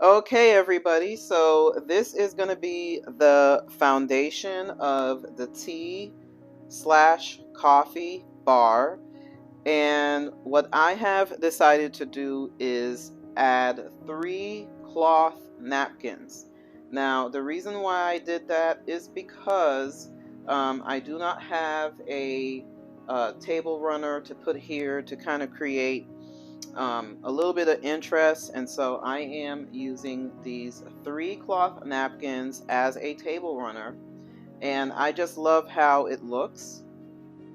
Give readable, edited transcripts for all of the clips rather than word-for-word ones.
Okay, everybody, so this is going to be the foundation of the tea slash coffee bar. And what I have decided to do is add 3 cloth napkins. Now, the reason why I did that is because I do not have a table runner to put here to kind of create a little bit of interest, and so I am using these 3 cloth napkins as a table runner, and I just love how it looks.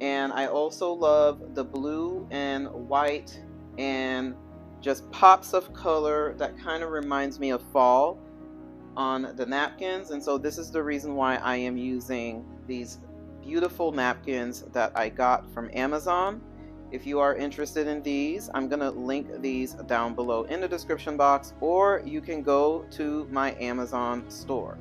And I also love the blue and white and just pops of color that kind of reminds me of fall on the napkins. And so this is the reason why I am using these beautiful napkins that I got from Amazon. If you are interested in these, I'm going to link these down below in the description box, or you can go to my Amazon store.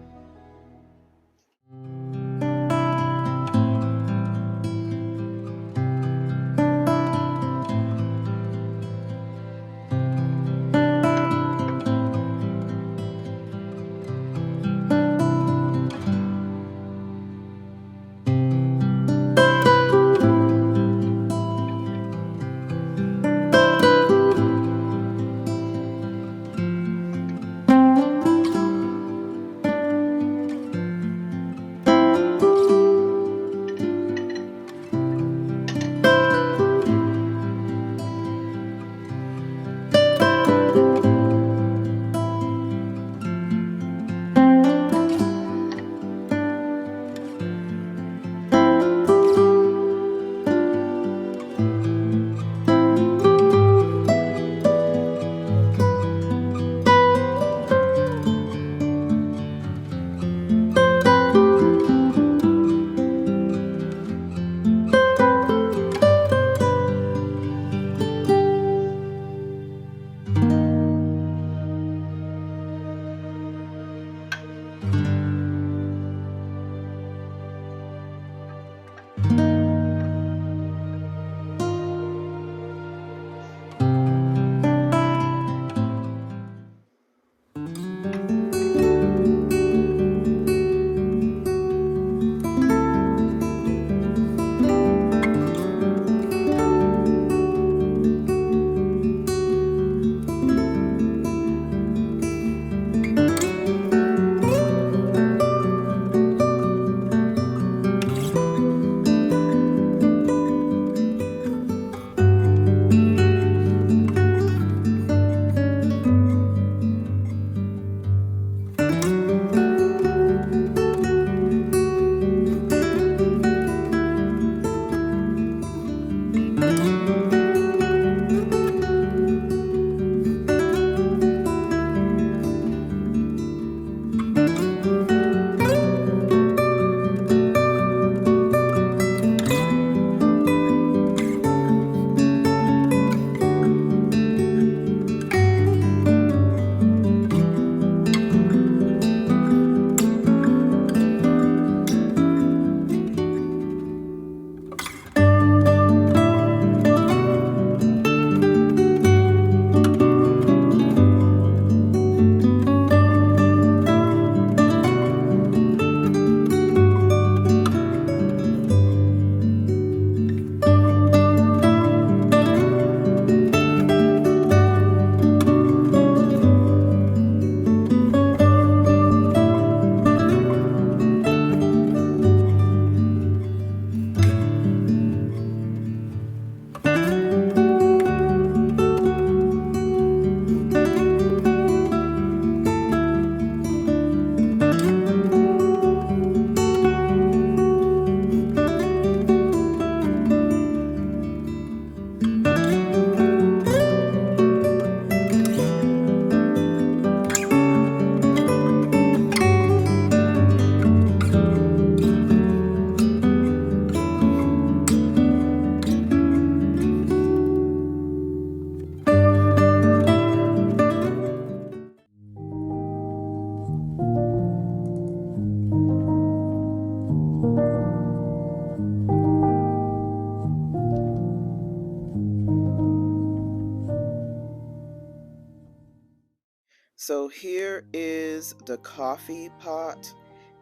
So here is the coffee pot,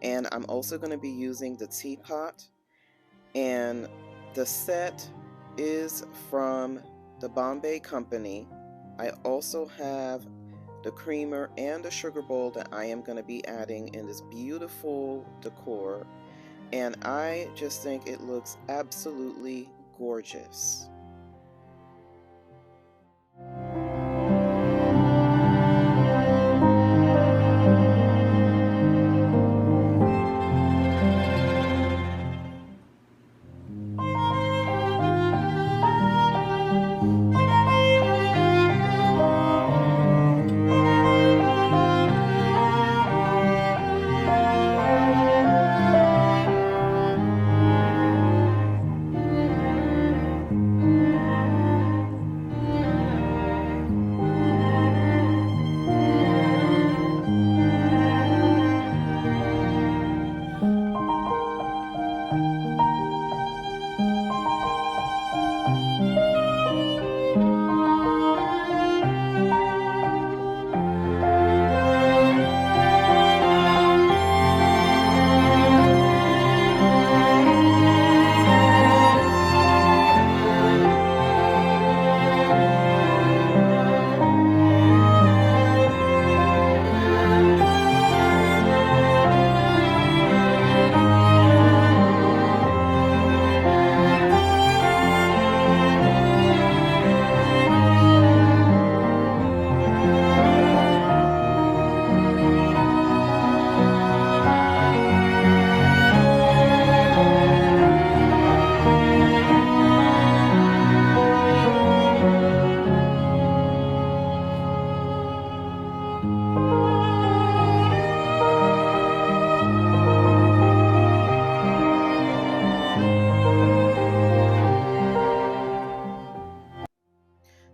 and I'm also going to be using the teapot. And the set is from the Bombay Company. I also have the creamer and the sugar bowl that I am going to be adding in this beautiful decor. And I just think it looks absolutely gorgeous.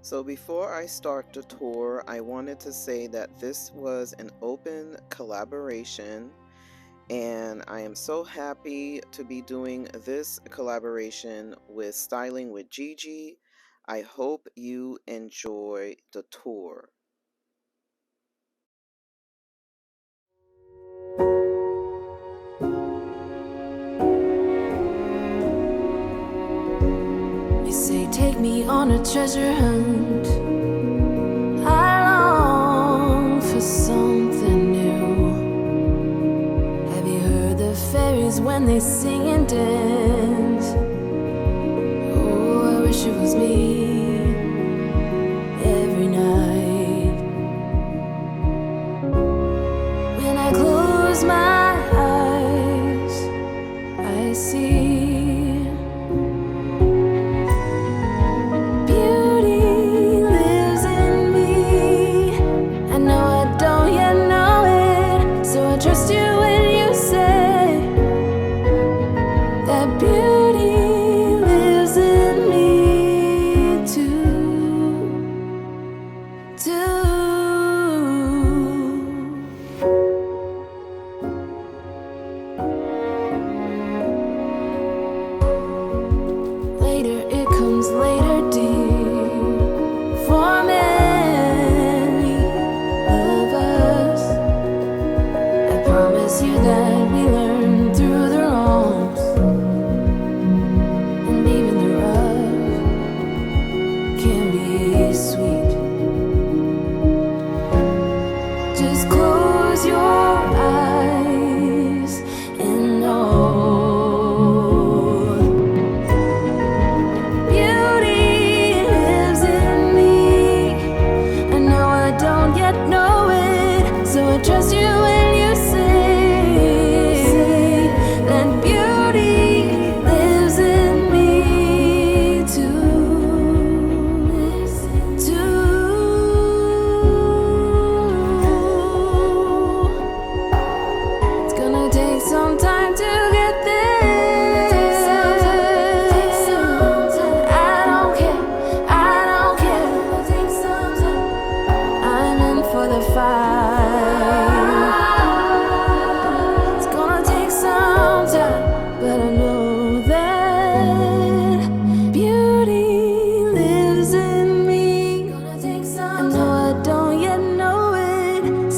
So before I start the tour, I wanted to say that this was an open collaboration, and I am so happy to be doing this collaboration with Styling with Gigi. I hope you enjoy the tour. You say take me on a treasure hunt. I long for something new. Have you heard the fairies when they sing and dance? Oh, I wish it was me every night. When I close my eyes, I see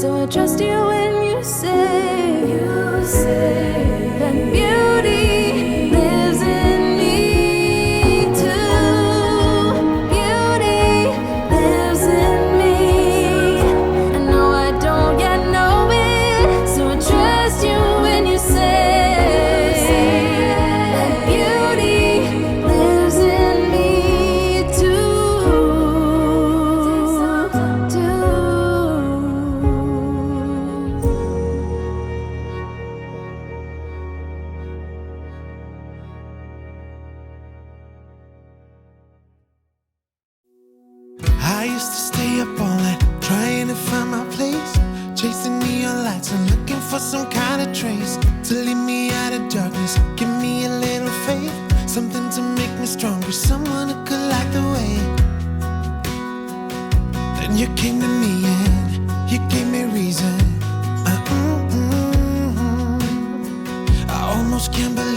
So I trust you when you say that beauty lives in me too. Beauty lives in me. I know I don't yet know it, so I trust you when you say that beauty lives in me too. I used to stay up all night trying to find my place, chasing neon lights and looking for some kind of trace to lead me out of darkness. Give me a little faith, something to make me stronger, someone who could light the way. Then you came to me and you gave me reason. I almost can't believe